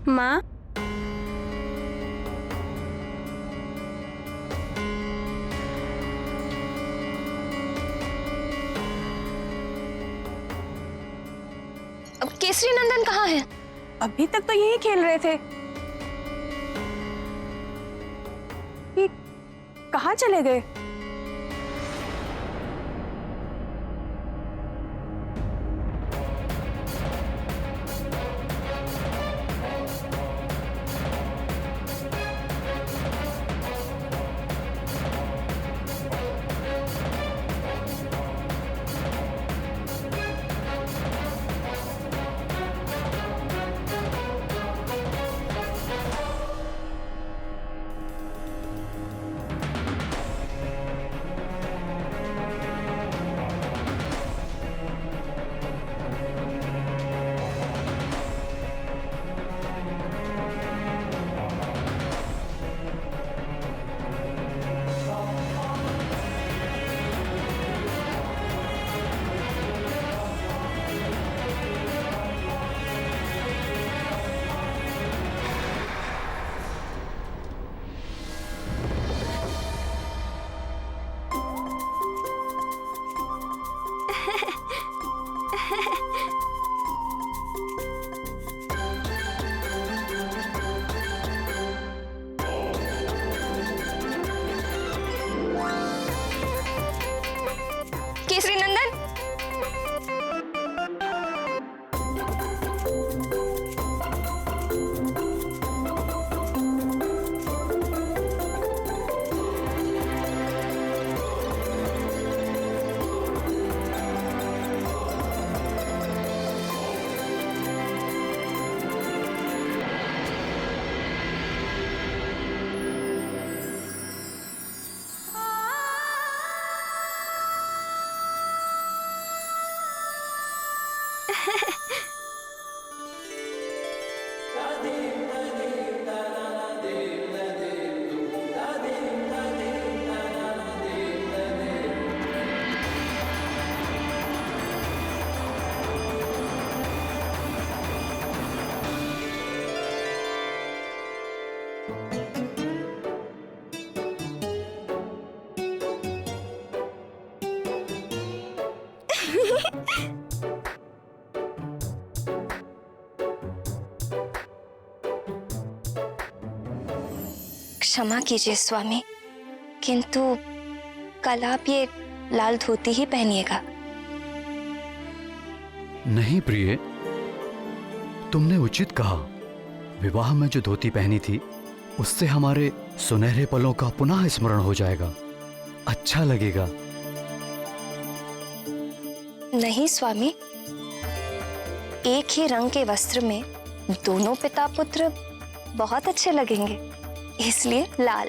माँ, अब केसरी नंदन कहाँ है? अभी तक तो यही खेल रहे थे। ये कहाँ चले गए? केसरी नंदन, क्षमा कीजिए स्वामी, किंतु कल आप ये लाल धोती ही पहनिएगा। नहीं प्रिय, तुमने उचित कहा। विवाह में जो धोती पहनी थी उससे हमारे सुनहरे पलों का पुनः स्मरण हो जाएगा, अच्छा लगेगा। नहीं स्वामी, एक ही रंग के वस्त्र में दोनों पिता पुत्र बहुत अच्छे लगेंगे, इसलिए लाल।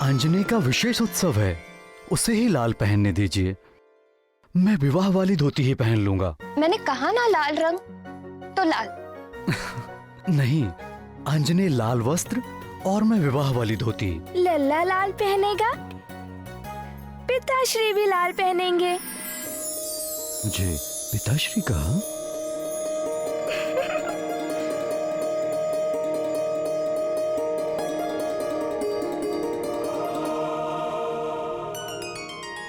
अंजनी का विशेष उत्सव है, उसे ही लाल पहनने दीजिए। मैं विवाह वाली धोती ही पहन लूंगा। मैंने कहा ना लाल रंग, तो लाल। नहीं, अंजनी लाल वस्त्र और मैं विवाह वाली धोती। लल्ला लाल पहनेगा, पिताश्री भी लाल पहनेंगे। मुझे पिताश्री कहा?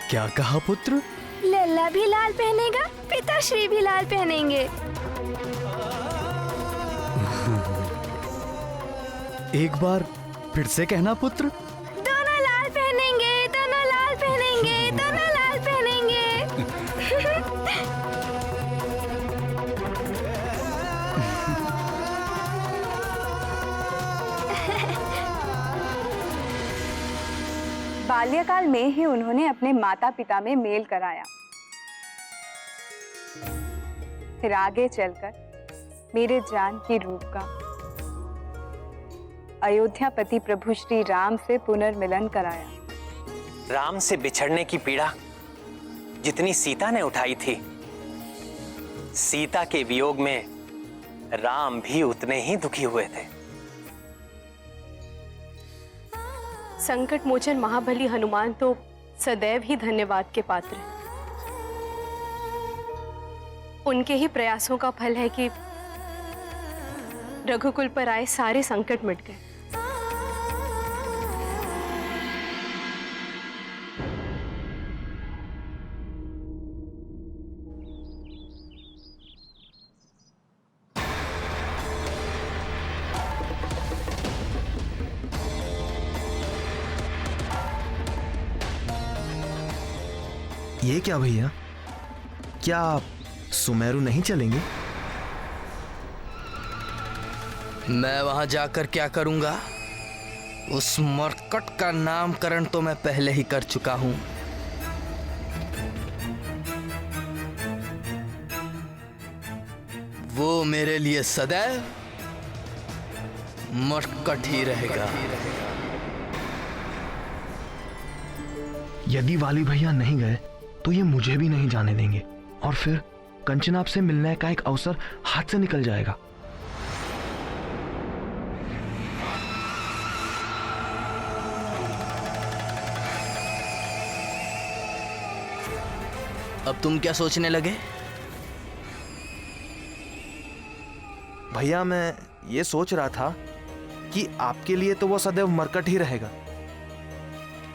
क्या कहा पुत्र? लल्ला भी लाल पहनेगा, पिताश्री भी लाल पहनेंगे। एक बार फिर से कहना पुत्र। दोनों लाल पहनेंगे, दोनों लाल पहनेंगे, दोनों लाल पहनेंगे। बाल्यकाल में ही उन्होंने अपने माता पिता में मेल कराया। फिर आगे चलकर मेरे जानकी रूप का अयोध्यापति प्रभु श्री राम से पुनर्मिलन कराया। राम से बिछड़ने की पीड़ा जितनी सीता ने उठाई थी, सीता के वियोग में राम भी उतने ही दुखी हुए थे। संकट मोचन महाबली हनुमान तो सदैव ही धन्यवाद के पात्र हैं। उनके ही प्रयासों का फल है कि रघुकुल पर आए सारे संकट मिट गए। ये क्या भैया, क्या आप सुमेरु नहीं चलेंगे? मैं वहां जाकर क्या करूंगा? उस मरकट का नामकरण तो मैं पहले ही कर चुका हूं। वो मेरे लिए सदैव मरकट ही रहेगा। यदि वाली भैया नहीं गए तो ये मुझे भी नहीं जाने देंगे और फिर कंचना से मिलने का एक अवसर हाथ से निकल जाएगा। अब तुम क्या सोचने लगे? भैया मैं ये सोच रहा था कि आपके लिए तो वो सदैव मरकट ही रहेगा,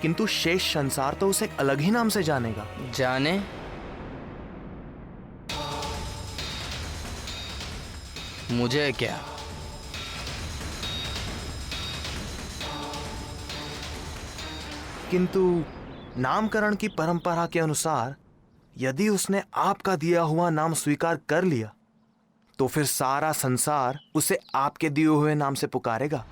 किंतु शेष संसार तो उसे एक अलग ही नाम से जानेगा। जाने? मुझे क्या? किंतु नामकरण की परंपरा के अनुसार यदि उसने आपका दिया हुआ नाम स्वीकार कर लिया तो फिर सारा संसार उसे आपके दिए हुए नाम से पुकारेगा।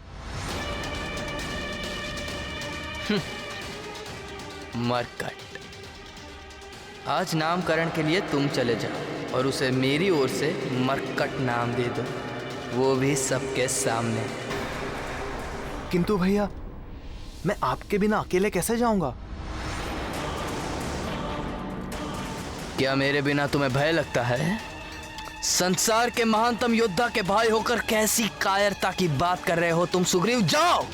मरकट। आज नामकरण के लिए तुम चले जाओ और उसे मेरी ओर से मरकट नाम दे दो, वो भी सबके सामने। किंतु भैया मैं आपके बिना अकेले कैसे जाऊंगा? क्या मेरे बिना तुम्हें भय लगता है? संसार के महानतम योद्धा के भाई होकर कैसी कायरता की बात कर रहे हो तुम सुग्रीव? जाओ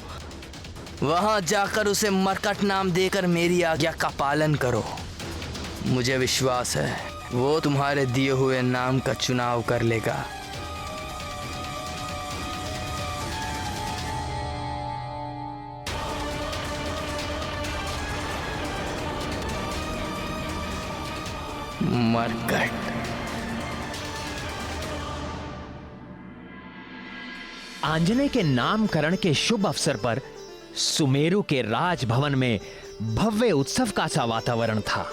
वहां जाकर उसे मरकट नाम देकर मेरी आज्ञा का पालन करो। मुझे विश्वास है वो तुम्हारे दिए हुए नाम का चुनाव कर लेगा। मरकट। आंजनेय के नामकरण के शुभ अवसर पर सुमेरु के राजभवन में भव्य उत्सव का सा वातावरण था।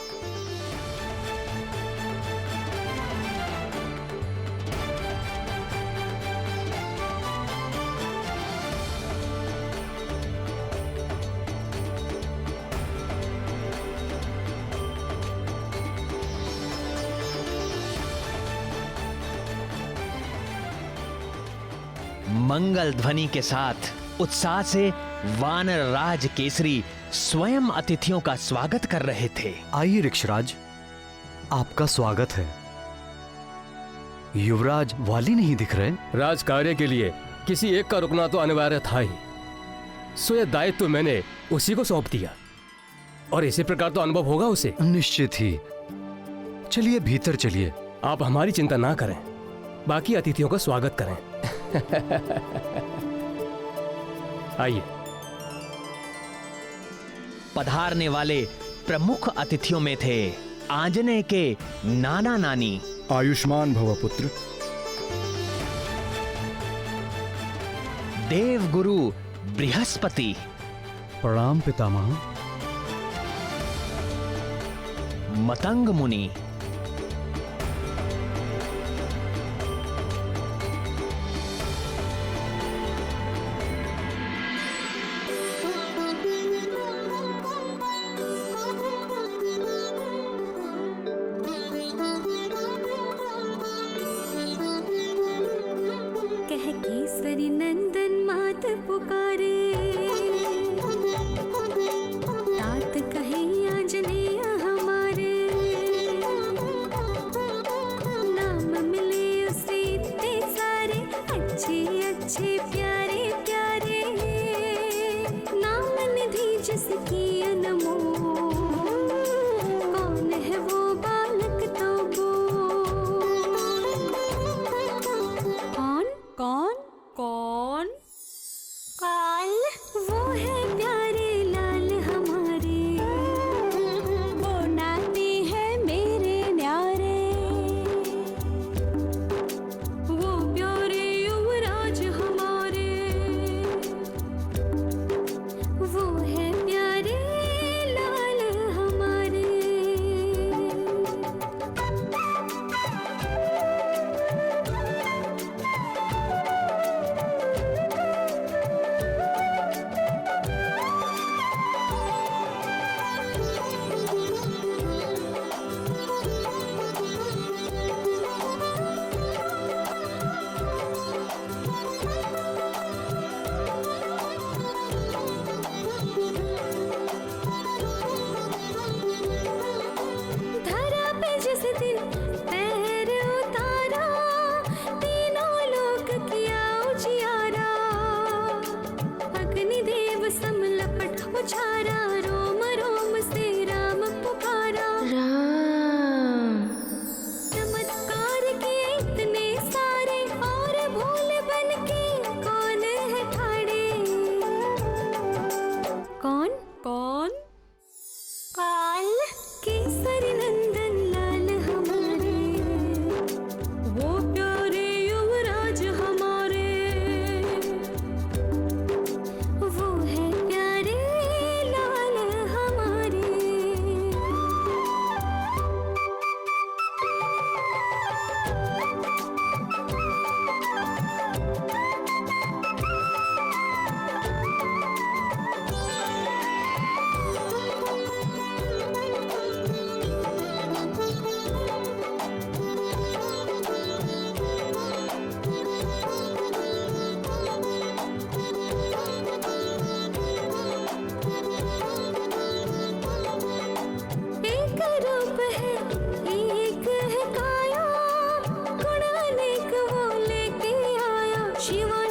मंगल ध्वनि के साथ उत्साह से वानर राज केसरी स्वयं अतिथियों का स्वागत कर रहे थे। आइए ऋक्षराज, आपका स्वागत है। युवराज वाली नहीं दिख रहे। राज कार्य के लिए किसी एक का रुकना तो अनिवार्य था ही, सो यह दायित्व मैंने उसी को सौंप दिया और इसी प्रकार तो अनुभव होगा उसे। निश्चित ही। चलिए भीतर चलिए। आप हमारी चिंता ना करें, बाकी अतिथियों का स्वागत करें। आइए। पधारने वाले प्रमुख अतिथियों में थे आंजनेय के नाना नानी। आयुष्मान भव पुत्र। देवगुरु बृहस्पति। प्रणाम पितामह। मतंग मुनि। कह केसरी नंदन मात पुकारे, तात कहे आंजनेय हमारे। नाम मिले उसे इतने सारे, अच्छे अच्छे प्यारे प्यारे। नाम निधि जिसकी अनमोल, कौन है वो बालक तो बोल। कौन कौन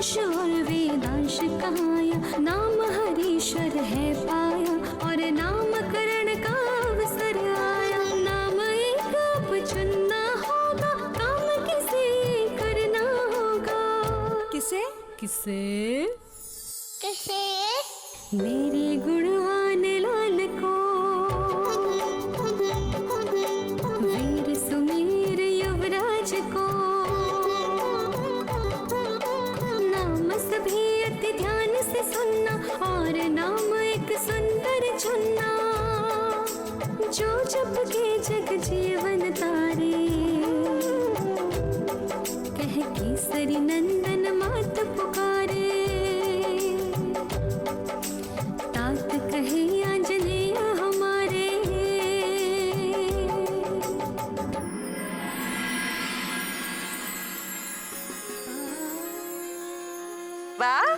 यश और वेदांश कहाया, नाम हरीश्वर है पाया और नामकरण का अवसर आया। नाम एक अब चुनना होगा, काम किसे करना होगा। किसे किसे किसे? मेरे गुणवान लाल को, वीर सुमेर युवराज को। नाम सभी अति ध्यान से सुनना और नाम एक सुंदर चुनना। जो जप के जग जीवन तारे, कह केसरी नंदन मात पुकारे। तात कहे आंजनेय हमारे। वाह,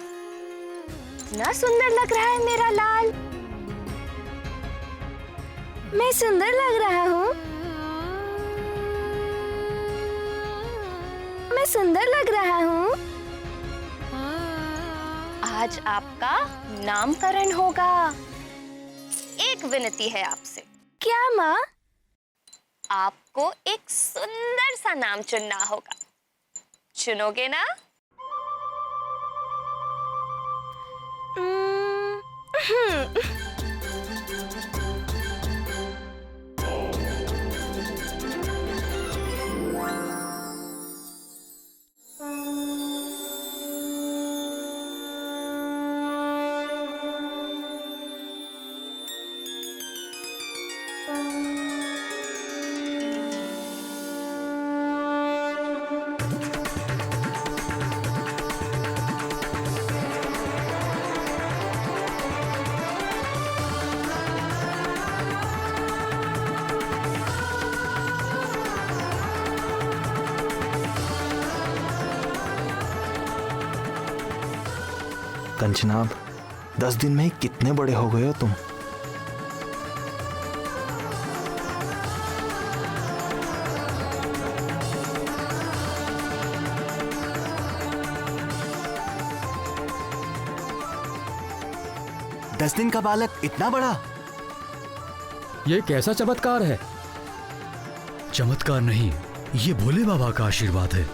इतना सुंदर लग रहा है मेरा लाल। मैं सुंदर लग रहा हूँ? मैं सुंदर लग रहा हूँ? आज आपका नामकरण होगा। एक विनती है आपसे। क्या माँ? आपको एक सुंदर सा नाम चुनना होगा। चुनोगे ना? कंचनाब, 10 दिन में ही कितने बड़े हो गए हो तुम। दस दिन का बालक इतना बड़ा? ये कैसा चमत्कार है? चमत्कार नहीं, ये भोले बाबा का आशीर्वाद है।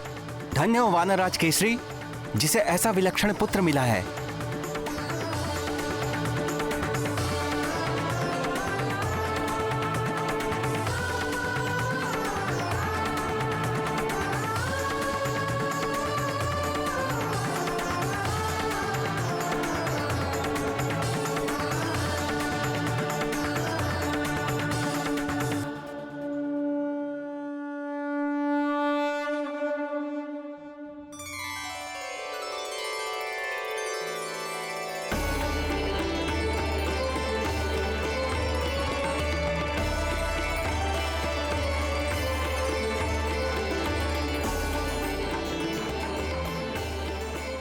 धन्य हो वानरराज केसरी, जिसे ऐसा विलक्षण पुत्र मिला है।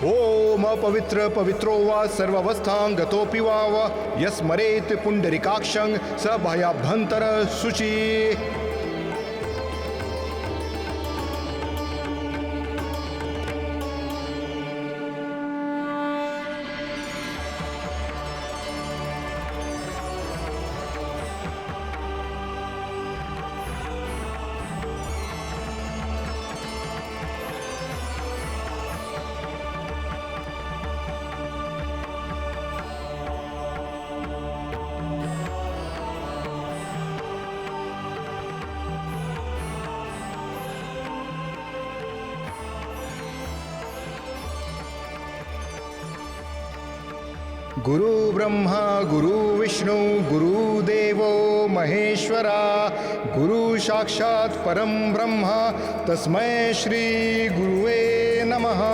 ओम अपवित्र पवित्रो वा सर्वावस्थां गतोऽपि वा यस्मरेत् पुंडरीकाक्षं स भयाभ्यंतर शुचि। गुरु ब्रह्मा गुरु विष्णु गुरुदेवो महेश्वरा, गुरु साक्षात् परम ब्रह्मा तस्मै श्री गुरुवे नमः।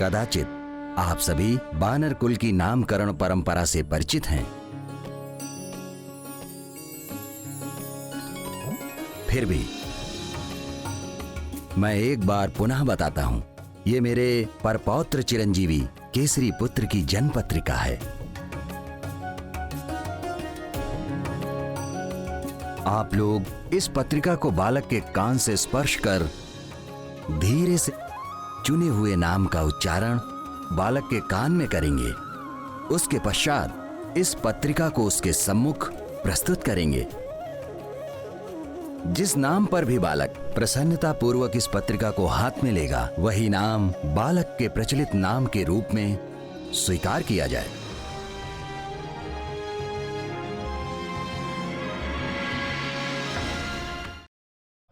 कदाचित आप सभी बानर कुल की नामकरण परंपरा से परिचित हैं। फिर भी मैं एक बार पुनः बताता हूं, ये मेरे परपौत्र चिरंजीवी केसरी पुत्र की जन्म पत्रिका है। आप लोग इस पत्रिका को बालक के कान से स्पर्श कर धीरे से चुने हुए नाम का उच्चारण बालक के कान में करेंगे। उसके पश्चात इस पत्रिका को उसके सम्मुख प्रस्तुत करेंगे। जिस नाम पर भी बालक प्रसन्नता पूर्वक इस पत्रिका को हाथ में लेगा, वही नाम बालक के प्रचलित नाम के रूप में स्वीकार किया जाए।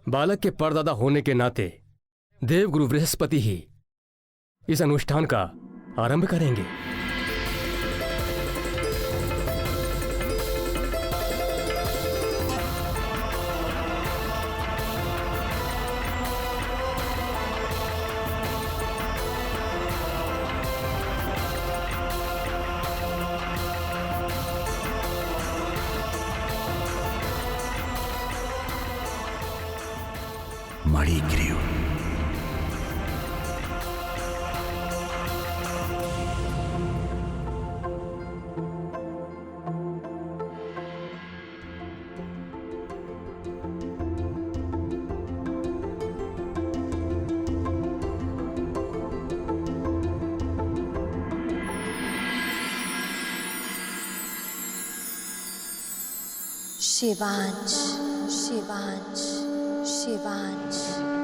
बालक के परदादा होने के नाते देवगुरु बृहस्पति ही इस अनुष्ठान का आरंभ करेंगे। मणिग्रीव। शिवांश, शिवांश, शिवांश।